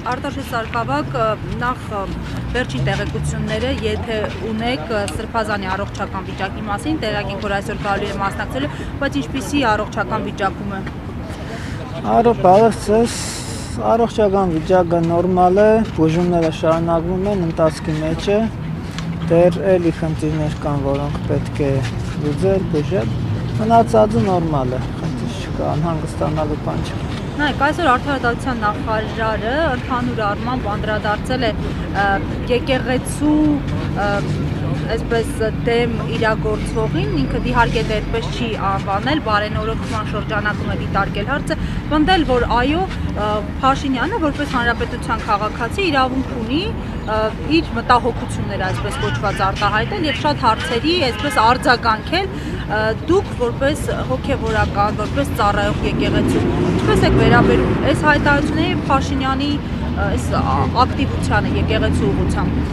Արտաշես Սարգսակ, նախ վերջին տեղեկությունները, եթե ունեք Սրբազանի առողջական վիճակի մասին, տեղյակ ենք, որ այսօր կարելի է մասնակցել, բայց ինչպիսի առողջական վիճակում է։ Առողջական վիճակը նորմալ է, բուժումները շարունակվում են, ընթացքի մեջ է, դեռ էլի խնդիրներ կան, որոնք պետք է լուծել, բուժել, մնացածը նորմալ է, խնդիր չկա, անհանգստանալու բան չկա։ Նայեք, այսօր Արդարադատության նախարարը ընդհանուր առմամբ անդրադարձել է եկեղեցու այսպես դեմ իրագործողին, ինքը իհարկե դերպես չի անվանել, բարենորոգման շրջանակում է դիտարկել հարցը, պնդել, որ այո, Փաշինյանը որպես հանրապետության քաղաքացի իրավունք ունի իր մտահոգությունները այսպես կոչված արտահայտել եւ շատ հարցերի այսպես արձագանքել, դուք որպես հոգեվորական, որպես ծառայող եկեղեցու, ինչպես եք վերաբերում այս հայտարարությունների Փաշինյանի այս ակտիվությանը եկեղեցու ուղղությամբ։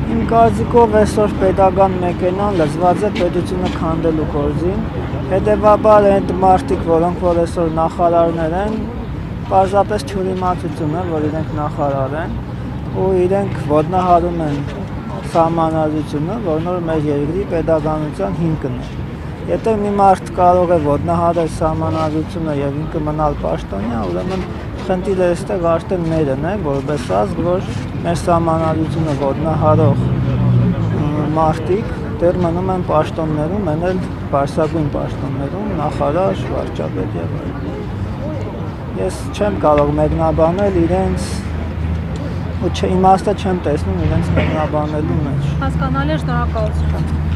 Իմ կարծիքով այսօր պետական մեքենան լծված է պետությունը քանդելու գործին, հետևաբար այդ մարդիկ, որոնք որ այսօր նախարարներ են, պարզապես չուրիմացություն է, որ իրենք նախարար են ու իրենք ոտնահարում են սահմանադրությունը, որն որ մեր երկրի պետականության հիմքն է։ Եթե մի մարդ կարող է ոտնահարել սահմանադրությունը եւ ինքը մնալ պաշտոնյա, ուրեմն խնդիրը այստեղ արդեն մերն է, որպես ազգ, որ մեր սահմանադրությունը ոտնահարող մարդիկ դեռ մնում են պաշտոններում, են էլ բարձրագույն պաշտոններում, նախարար, վարչապետ եւ այլն։ Ես չեմ կարող մեկնաբանել իրենց ու իմաստը չեմ տեսնում իրենց մեկնաբանելու մեջ։ Հասկանալի է, շնորհակալություն։